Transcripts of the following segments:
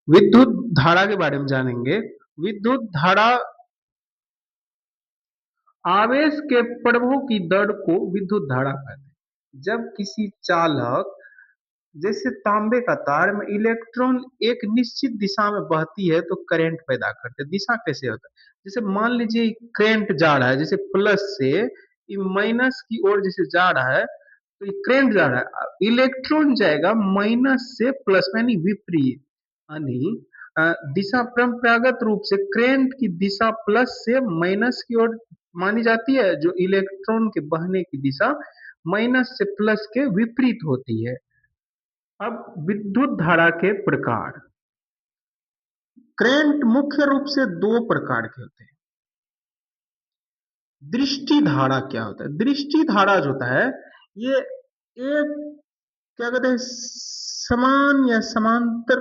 विद्युत धारा के बारे में जानेंगे। विद्युत धारा आवेश के प्रवाह की दर को विद्युत धारा कहते हैं। जब किसी चालक जैसे तांबे का तार में इलेक्ट्रॉन एक निश्चित दिशा में बहती है तो करंट पैदा करते हैं। दिशा कैसे होता है? जैसे मान लीजिए करंट जा रहा है, जैसे प्लस से माइनस की ओर जैसे जा रहा है, तो ये करंट जा रहा है, इलेक्ट्रॉन जाएगा माइनस से प्लस में, यानी विपरीत। यानी दिशा परंपरागत रूप से करंट की दिशा प्लस से माइनस की ओर मानी जाती है, जो इलेक्ट्रॉन के बहने की दिशा माइनस से प्लस के विपरीत होती है। अब विद्युत धारा के प्रकार। करंट मुख्य रूप से दो प्रकार के होते हैं। दृष्टि धारा क्या होता है? दृष्टि धारा जो होता है, ये एक क्या कहते हैं, समान या समांतर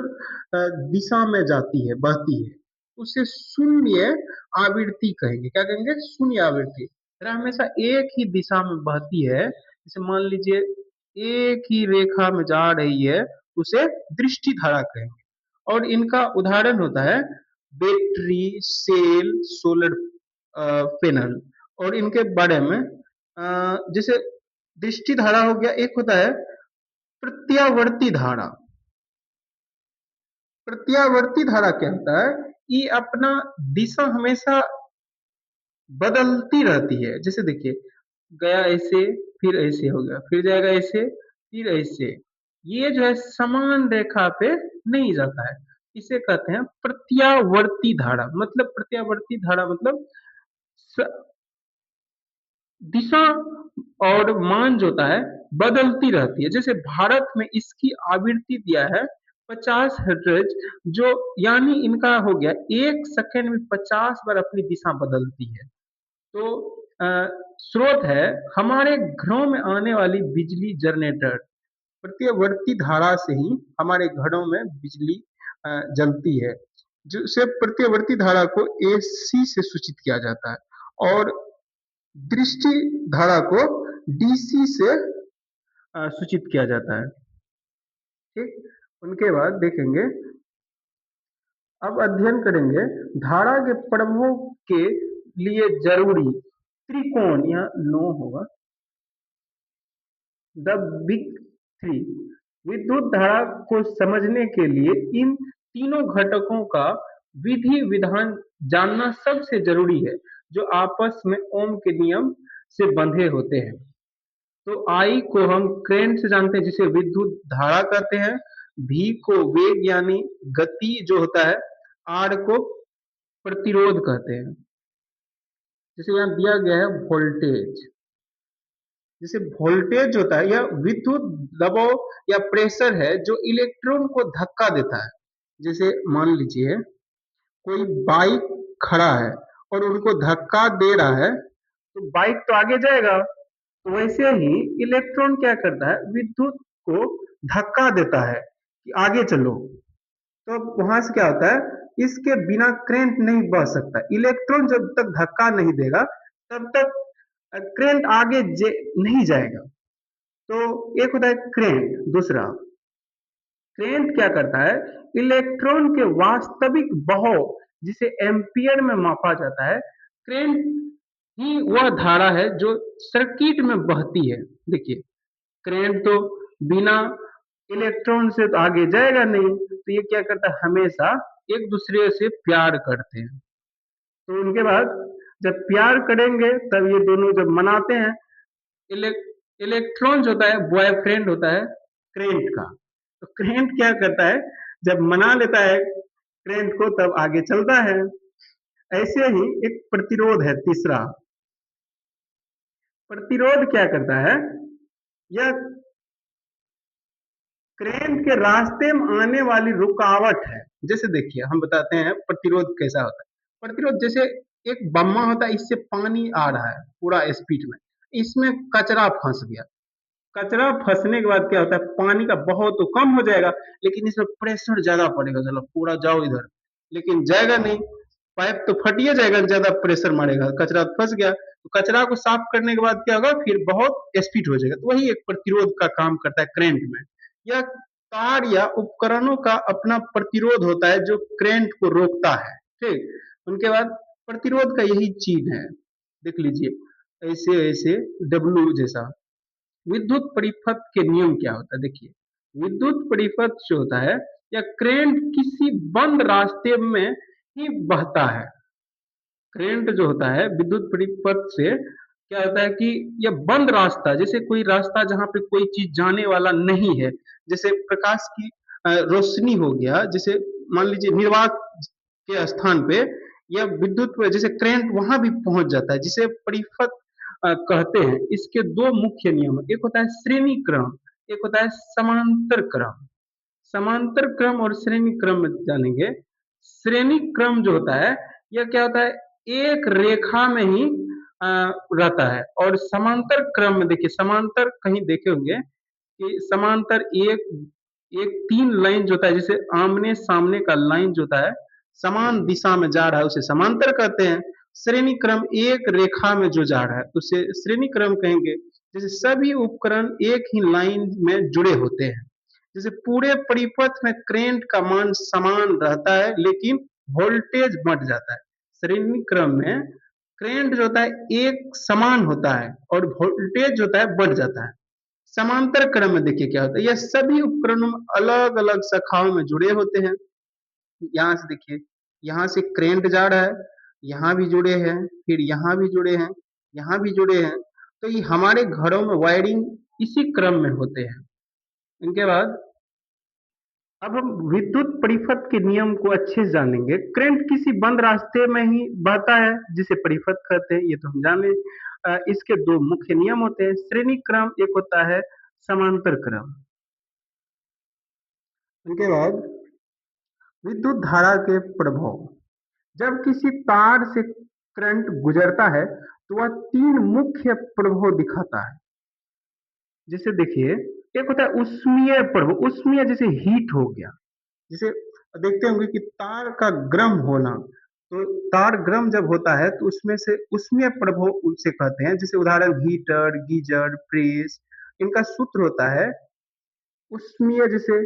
दिशा में जाती है, बहती है, उसे शून्य आवृत्ति कहेंगे। क्या कहेंगे? शून्य आवृत्ति। हमेशा एक ही दिशा में बहती है, जैसे मान लीजिए एक ही रेखा में जा रही है, उसे दृष्टि धारा कहेंगे। और इनका उदाहरण होता है बैटरी, सेल, सोलर पैनल। और इनके बारे में जैसे दृष्टि धारा हो गया, एक होता है प्रत्यावर्ती धारा। प्रत्यावर्ती धारा क्या होता है? ये अपना दिशा हमेशा बदलती रहती है। जैसे देखिए, गया ऐसे, फिर ऐसे हो गया, फिर जाएगा ऐसे, फिर ऐसे। ये जो है समान रेखा पे नहीं जाता है, इसे कहते हैं प्रत्यावर्ती धारा। मतलब प्रत्यावर्ती धारा मतलब दिशा और मान जो होता है बदलती रहती है। जैसे भारत में इसकी आवृत्ति दिया है 50 हर्ट्ज, जो यानी इनका हो गया 1 सेकंड में 50 बार अपनी दिशा बदलती है। तो स्रोत है हमारे घरों में आने वाली बिजली जनरेटर, प्रत्यावर्ती धारा से ही हमारे घरों में बिजली जलती है। जिसे प्रत्यावर्ती धारा को एसी से सूचित किया जाता है, और दृष्टि धारा को डीसी से सूचित किया जाता है। ठीक, उनके बाद देखेंगे, अब अध्ययन करेंगे धारा के प्रवाह के लिए जरूरी त्रिकोण, या नो होगा, द बिग थ्री। विद्युत धारा को समझने के लिए इन तीनों घटकों का विधि विधान जानना सबसे जरूरी है, जो आपस में ओम के नियम से बंधे होते हैं। तो आई को हम करंट से जानते हैं, जिसे विद्युत धारा कहते हैं। भी को वेग यानी गति जो होता है। आर को प्रतिरोध कहते हैं। जैसे यहाँ दिया गया है वोल्टेज। जैसे वोल्टेज होता है, यह विद्युत दबाव या प्रेशर है जो इलेक्ट्रॉन को धक्का देता है। जैसे मान लीजिए कोई बाइक खड़ा है और उनको धक्का दे रहा है, तो बाइक तो आगे जाएगा। तो वैसे ही इलेक्ट्रॉन क्या करता है, विद्युत को धक्का देता है कि आगे चलो। तो वहां से क्या होता है, इसके बिना करंट नहीं बह सकता। इलेक्ट्रॉन जब तक धक्का नहीं देगा तब तक करंट आगे नहीं जाएगा। तो एक होता है करंट। दूसरा, करंट क्या करता है, इलेक्ट्रॉन के वास्तविक बहाव जिसे एम्पियर में मापा जाता है, करंट ही वह धारा है जो सर्किट में बहती है। देखिए, करंट तो बिना इलेक्ट्रॉन से तो आगे जाएगा नहीं, तो ये क्या करता है, हमेशा एक दूसरे से प्यार करते हैं। तो उनके बाद जब प्यार करेंगे तब ये दोनों जब मनाते हैं, इलेक्ट्रॉन जो होता है बॉयफ्रेंड होता है करंट का। तो करंट क्या करता है, जब मना लेता है करंट को तब आगे चलता है। ऐसे ही एक प्रतिरोध है तीसरा। प्रतिरोध क्या करता है, यह करंट के रास्ते में आने वाली रुकावट है। जैसे देखिए, हम बताते हैं प्रतिरोध कैसा होता है। प्रतिरोध जैसे एक बम्मा होता है, इससे पानी आ रहा है पूरा स्पीड में, इसमें कचरा फंस गया। कचरा फंसने के बाद क्या होता है, पानी का बहाव तो कम हो जाएगा, लेकिन इसमें प्रेशर ज्यादा पड़ेगा, चलो पूरा जाओ इधर, लेकिन जाएगा नहीं, पाइप तो फटिए जाएगा, ज्यादा प्रेशर मारेगा, कचरा फंस गया। तो कचरा को साफ करने के बाद क्या होगा, फिर बहुत स्पीड हो जाएगा। तो वही एक प्रतिरोध का काम करता है करंट में। यह तार या उपकरणों का अपना प्रतिरोध होता है जो करंट को रोकता है। ठीक, उनके बाद प्रतिरोध का यही चिन्ह है, देख लीजिए ऐसे ऐसे डब्लू जैसा। विद्युत परिपथ के नियम क्या होता है, देखिए विद्युत परिपथ जो होता है या करंट किसी बंद रास्ते में ही बहता है। करंट जो होता है विद्युत परिपथ से क्या होता है कि यह बंद रास्ता, जैसे कोई रास्ता जहाँ पे कोई चीज जाने वाला नहीं है, जैसे प्रकाश की रोशनी हो गया, जैसे मान लीजिए निर्वात के स्थान पे या विद्युत जैसे करंट वहां भी पहुंच जाता है, जिसे परिपथ कहते हैं। इसके दो मुख्य नियम है, एक होता है श्रेणी क्रम, एक होता है समांतर क्रम। समांतर क्रम और श्रेणी क्रम में जानेंगे। श्रेणी क्रम जो होता है यह क्या होता है, एक रेखा में ही रहता है। और समांतर क्रम में देखिए, समांतर कहीं देखे होंगे कि समांतर एक एक तीन लाइन जो होता है, जैसे आमने सामने का लाइन जो होता है समान दिशा में जा रहा है उसे समांतर कहते हैं। श्रेणी क्रम एक रेखा में जो जा रहा है उसे श्रेणी क्रम कहेंगे। जैसे सभी उपकरण एक ही लाइन में जुड़े होते हैं, जैसे पूरे परिपथ में करंट का मान समान रहता है लेकिन वोल्टेज बढ़ जाता है। श्रेणी क्रम में करंट जो होता है एक समान होता है और वोल्टेज जो होता है बढ़ जाता है। समांतर क्रम में देखिए क्या होता है, यह सभी उपकरणों में अलग अलग शाखाओं में जुड़े होते हैं। यहाँ से देखिए, यहाँ से करंट जा रहा है, यहाँ भी जुड़े हैं, फिर यहाँ भी जुड़े हैं, यहाँ भी जुड़े हैं। तो ये हमारे घरों में वायरिंग इसी क्रम में होते हैं। इनके बाद अब हम विद्युत परिपथ के नियम को अच्छे से जानेंगे। करंट किसी बंद रास्ते में ही बहता है जिसे परिपथ कहते हैं, ये तो हम जाने। इसके दो मुख्य नियम होते हैं, श्रेणी क्रम एक होता है समांतर क्रम। उनके बाद विद्युत धारा के प्रभाव। जब किसी तार से करंट गुजरता है तो वह तीन मुख्य प्रभाव दिखाता है। जैसे देखिए, एक होता है उष्मीय प्रभाव, उष्मीय जैसे हीट हो गया, जैसे देखते होंगे कि तार का गर्म होना, तो तार गर्म जब होता है तो उसमें से उष्मीय प्रभाव उसे कहते हैं। जैसे उदाहरण हीटर, गीजर, प्रेस, इनका सूत्र होता है उष्मीय, जैसे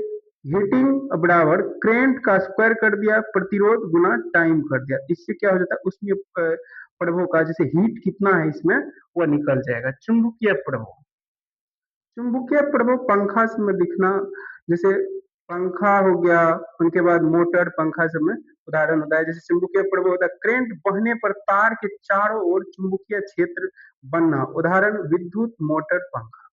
हीटिंग बराबर करंट का स्क्वायर कर दिया प्रतिरोध गुना टाइम कर दिया। इससे क्या हो जाता है, उष्मीय प्रभाव का जैसे हीट कितना है इसमें वह निकल जाएगा। चुंबकीय प्रभाव, चुंबकीय प्रभाव पंखा में दिखना, जैसे पंखा हो गया, उनके बाद मोटर, पंखा सब में उदाहरण होता है। जैसे चुंबकीय प्रभाव होता है करंट बहने पर तार के चारों ओर चुंबकीय क्षेत्र बनना, उदाहरण विद्युत मोटर, पंखा।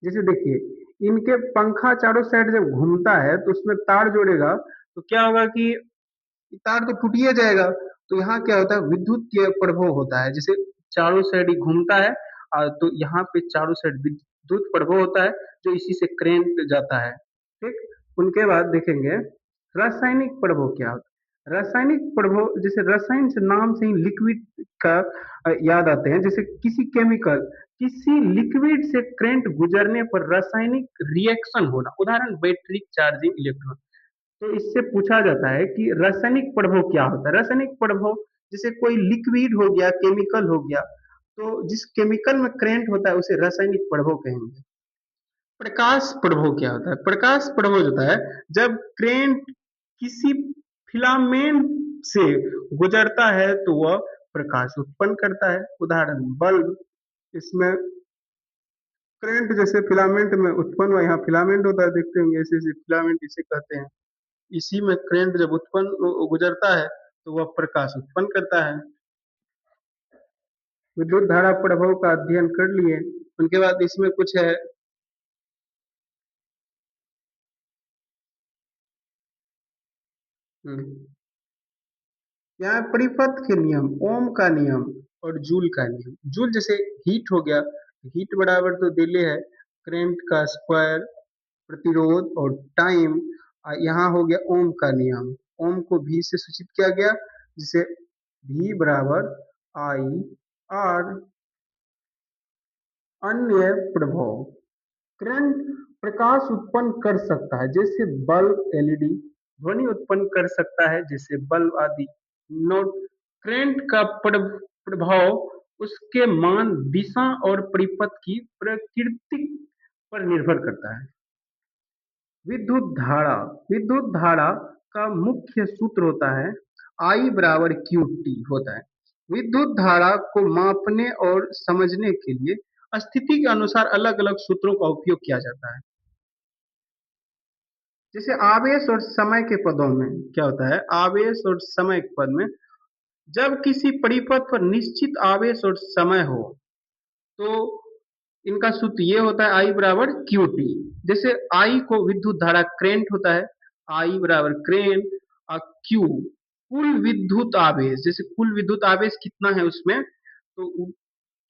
जैसे देखिए, इनके पंखा चारों साइड जब घूमता है तो उसमें तार जोड़ेगा तो क्या होगा कि तार तो टूट ही जाएगा। तो यहाँ क्या होता है, विद्युत प्रभाव होता है। जैसे चारों साइड ही घूमता है तो यहाँ पे चारों साइड विद्युत प्रभाव होता है जो इसी से करंट जाता है। ठीक, उनके बाद देखेंगे रासायनिक प्रभाव क्या होता है। रासायनिक प्रभाव, जैसे रसायन से नाम से ही लिक्विड का याद आते हैं। जैसे किसी केमिकल, किसी लिक्विड से करंट गुजरने पर रासायनिक रिएक्शन होना, उदाहरण बैटरी चार्जिंग इलेक्ट्रॉन। तो इससे पूछा जाता है कि रासायनिक प्रभाव क्या होता है। रासायनिक प्रभाव जैसे कोई लिक्विड हो गया, केमिकल हो गया, तो जिस केमिकल में करंट होता है उसे रासायनिक प्रभाव कहेंगे। प्रकाश प्रभाव क्या होता है, प्रकाश प्रभाव होता है जब करंट किसी फिलामेंट से गुजरता है तो वह प्रकाश उत्पन्न करता है, उदाहरण बल्ब। इसमें करंट जैसे फिलामेंट में उत्पन्न हुआ, यहाँ फिलामेंट होता है, देखते होंगे ऐसे ऐसे फिलामेंट इसे कहते हैं। इसी में करंट जब उत्पन्न गुजरता है तो वह प्रकाश उत्पन्न करता है। विद्युत धारा प्रभाव का अध्ययन कर लिए। उनके बाद इसमें कुछ है, यहाँ परिपथ के नियम, ओम का नियम और जूल का नियम। जूल जैसे हीट हो गया, हीट बराबर तो दिले है करंट का स्क्वायर प्रतिरोध और टाइम। यहाँ हो गया ओम का नियम, ओम को भी से सूचित किया गया, जिसे भी बराबर आई आर। अन्य प्रभाव, करंट प्रकाश उत्पन्न कर सकता है जैसे बल्ब, एलईडी, ध्वनि उत्पन्न कर सकता है जैसे बल्ब आदि। नोट, करंट का प्रभाव उसके मान, दिशा और परिपथ की प्रकृति पर निर्भर करता है। विद्युत धारा का मुख्य सूत्र होता है I बराबर क्यू टी होता है। विद्युत धारा को मापने और समझने के लिए स्थिति के अनुसार अलग अलग सूत्रों का उपयोग किया जाता है। जैसे आवेश और समय के पदों में क्या होता है, आवेश और समय के पद में जब किसी परिपथ पर निश्चित आवेश और समय हो तो इनका सूत्र ये होता है आई बराबर क्यू टी। जैसे आई को विद्युत धारा करेंट होता है, आई बराबर करेंट, और क्यू कुल विद्युत आवेश, जैसे कुल विद्युत आवेश कितना है उसमें तो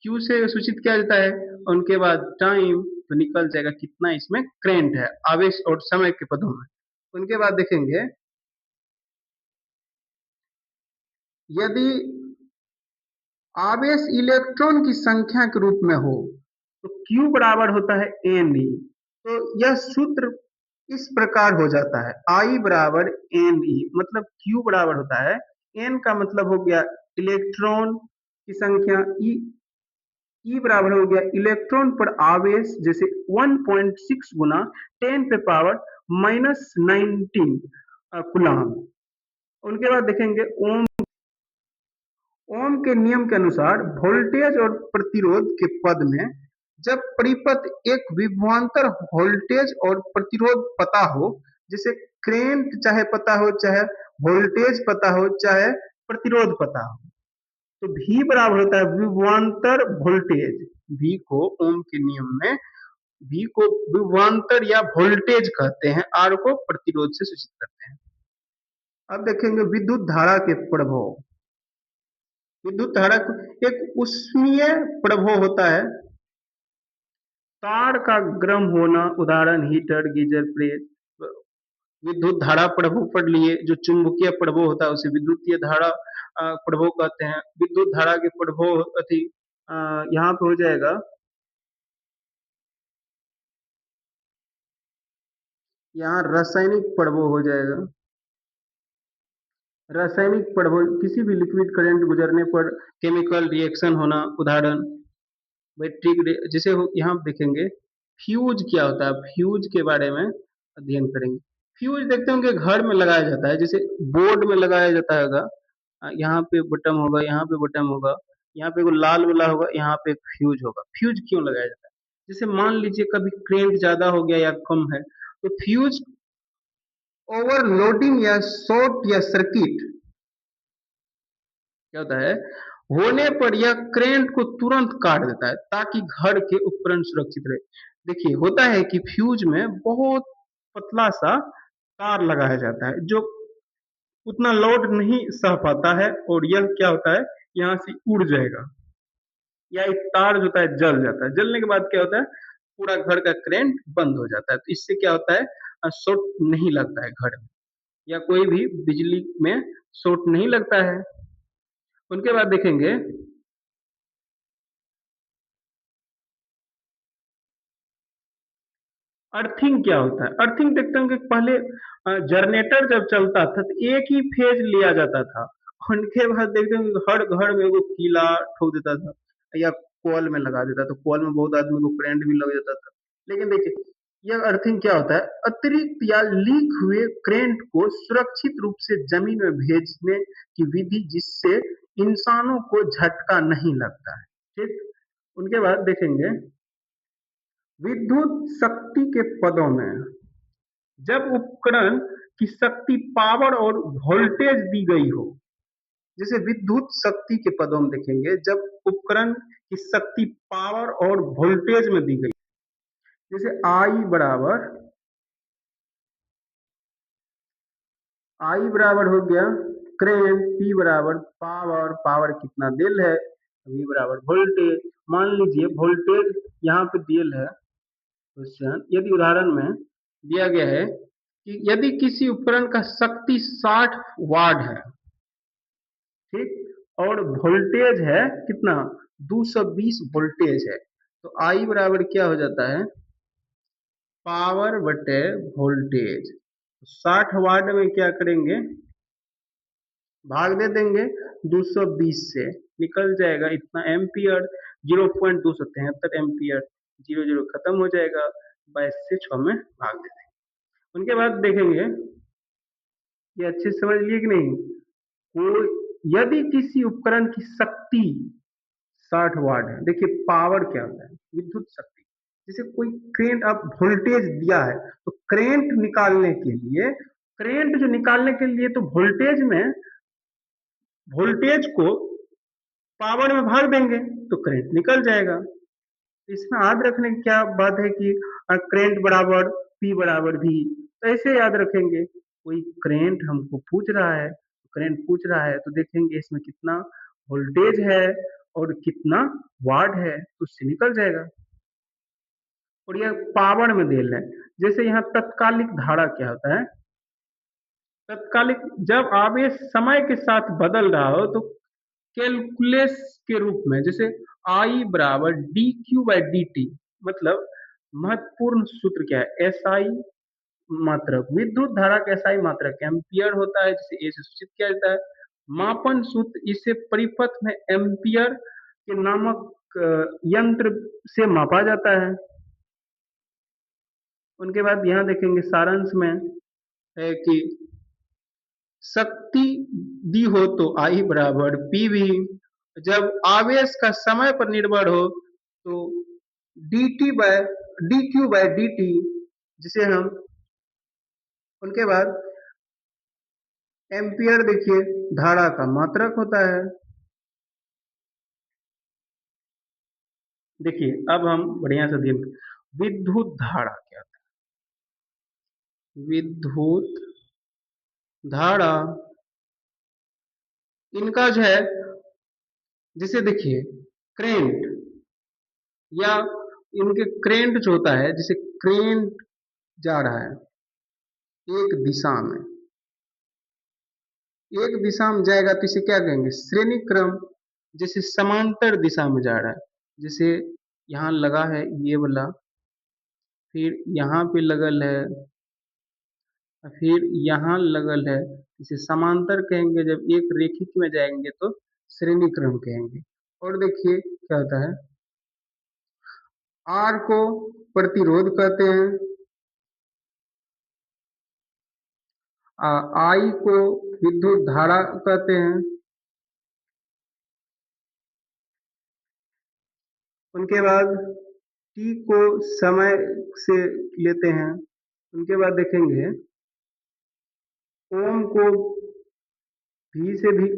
क्यू से सूचित किया जाता है, और उनके बाद टाइम तो निकल जाएगा कितना इसमें करेंट है, आवेश और समय के पदों में। उनके बाद देखेंगे यदि आवेश इलेक्ट्रॉन की संख्या के रूप में हो तो Q बराबर होता है Ne। तो यह सूत्र इस प्रकार हो जाता है I बराबर Ne, मतलब Q बराबर होता है N का मतलब हो गया इलेक्ट्रॉन की संख्या, E बराबर हो गया इलेक्ट्रॉन पर आवेश, जैसे 1.6 गुना 10 पे पावर -19 कूलाम। उनके बाद देखेंगे ओम के नियम के अनुसार वोल्टेज और प्रतिरोध के पद में जब परिपथ एक विभवांतर वोल्टेज और प्रतिरोध पता हो, जैसे करेंट चाहे पता हो, चाहे वोल्टेज पता हो, चाहे प्रतिरोध पता हो, तो V बराबर होता है विभवांतर वोल्टेज। V को ओम के नियम में V को विभवांतर या वोल्टेज कहते हैं, R को प्रतिरोध से सूचित करते हैं। अब देखेंगे विद्युत धारा के प्रभाव। विद्युत धारा एक उष्मीय प्रभाव होता है, तार का गर्म होना, उदाहरण हीटर, गीजर, प्रेस। विद्युत धारा प्रभाव पढ़ लिए, जो चुंबकीय प्रभाव होता है उसे विद्युतीय धारा प्रभाव कहते हैं। विद्युत धारा के प्रभाव अति यहाँ पे हो जाएगा, यहाँ रासायनिक प्रभाव हो जाएगा। रासायनिक प्रभाव किसी भी लिक्विड करंट गुजरने पर केमिकल रिएक्शन होना, उदाहरण बैटरी। जैसे यहाँ देखेंगे फ्यूज क्या होता है, फ्यूज के बारे में अध्ययन करेंगे। फ्यूज देखते होंगे घर में लगाया जाता है, जैसे बोर्ड में लगाया जाता है, यहाँ पे बटन होगा, यहाँ पे बटन होगा, यहाँ पे लाल वाला होगा, यहाँ पे फ्यूज होगा। फ्यूज क्यों लगाया जाता है, जैसे मान लीजिए कभी करंट ज्यादा हो गया या कम है तो फ्यूज ओवरलोडिंग या शॉर्ट या सर्किट क्या होता है होने पर यह करंट को तुरंत काट देता है ताकि घर के उपकरण सुरक्षित रहे। देखिए होता है कि फ्यूज में बहुत पतला सा तार लगाया जाता है जो उतना लोड नहीं सह पाता है, और यह क्या होता है यहाँ से उड़ जाएगा, या एक तार जो होता है जल जाता है। जलने के बाद क्या होता है पूरा घर का करंट बंद हो जाता है। तो इससे क्या होता है शॉर्ट नहीं लगता है घर में, या कोई भी बिजली में शॉर्ट नहीं लगता है। उनके बाद देखेंगे अर्थिंग क्या होता है। अर्थिंग देखते होंगे पहले जनरेटर जब चलता था तो एक ही फेज लिया जाता था, उनके बाद देखते होंगे हर घर में वो कीला ठोक देता था या कॉल में लगा देता, तो कॉल में बहुत आदमी को करंट भी लग जाता था। लेकिन देखिए यह अर्थिंग क्या होता है, अतिरिक्त या लीक हुए करंट को सुरक्षित रूप से जमीन में भेजने की विधि, जिससे इंसानों को झटका नहीं लगता है। ठीक, उनके बाद देखेंगे विद्युत शक्ति के पदों में जब उपकरण की शक्ति पावर और वोल्टेज दी गई हो, जैसे विद्युत शक्ति के पदों में देखेंगे जब उपकरण की शक्ति पावर और वोल्टेज में दी गई, जैसे आई बराबर हो गया करंट, पी बराबर पावर, पावर कितना दिल है, वी बराबर वोल्टेज। मान लीजिए वोल्टेज यहाँ पे दिल है क्वेश्चन, यदि उदाहरण में दिया गया है कि यदि किसी उपकरण का शक्ति 60 वाट है, ठीक, और वोल्टेज है कितना 220 वोल्टेज है, तो आई बराबर क्या हो जाता है पावर बटे वोल्टेज। 60 वाट में क्या करेंगे भाग दे देंगे 220 से, निकल जाएगा इतना एम्पियर, 0.273 एम्पियर, 0 0 खत्म हो जाएगा, 22 से 6 में भाग दे देंगे। उनके बाद देखेंगे, ये अच्छे से समझ लिए कि नहीं, वो यदि किसी उपकरण की शक्ति 60 वाट है। देखिए पावर क्या होता है, विद्युत शक्ति। जैसे कोई करंट आप वोल्टेज दिया है, तो करंट जो निकालने के लिए तो वोल्टेज में वोल्टेज को पावर में भाग देंगे तो करंट निकल जाएगा। इसमें याद रखने की क्या बात है कि करंट बराबर पी बराबर भी, तो ऐसे याद रखेंगे। कोई करंट हमको पूछ रहा है, करंट पूछ रहा है तो देखेंगे इसमें कितना वोल्टेज है और कितना वाट है, तो उससे निकल जाएगा। और यह पावर में दे रहे हैं। जैसे यहाँ तत्कालिक धारा क्या होता है, तत्कालिक जब आवेश समय के साथ बदल रहा हो तो कैलकुलेस के रूप में, जैसे आई बराबर D Q by D T, मतलब महत्वपूर्ण सूत्र क्या है, एस आई मात्रक, विद्युत धारा का एसआई मात्रक एम्पियर होता है, जिसे ए से सूचित किया जाता है। मापन सूत्र, इसे परिपथ में एम्पियर के नामक यंत्र से मापा जाता है। उनके बाद यहाँ देखेंगे सारांश में है कि शक्ति दी हो तो आई बराबर पी वी, जब आवेश का समय पर निर्भर हो तो D T by D Q by D T, जिसे हम, उनके बाद एम्पियर देखिए धारा का मात्रक होता है। देखिए अब हम बढ़िया से देख, विद्युत धारा क्या होता है, विद्युत धारा इनका जो है, जैसे देखिए करेंट या इनके करेंट जो होता है, जैसे करेंट जा रहा है एक दिशा में, एक दिशा में जाएगा तो इसे क्या कहेंगे, श्रेणी क्रम। जैसे समांतर दिशा में जा रहा है, जैसे यहाँ लगा है ये वाला, फिर यहाँ पे लगल है, फिर यहाँ लगल है, इसे समांतर कहेंगे। जब एक रेखिक में जाएंगे तो श्रेणी क्रम कहेंगे। और देखिए क्या होता है, आर को प्रतिरोध कहते हैं, आई को विद्युत धारा कहते हैं। उनके बाद टी को समय से लेते हैं। उनके बाद देखेंगे ओम को भी से भी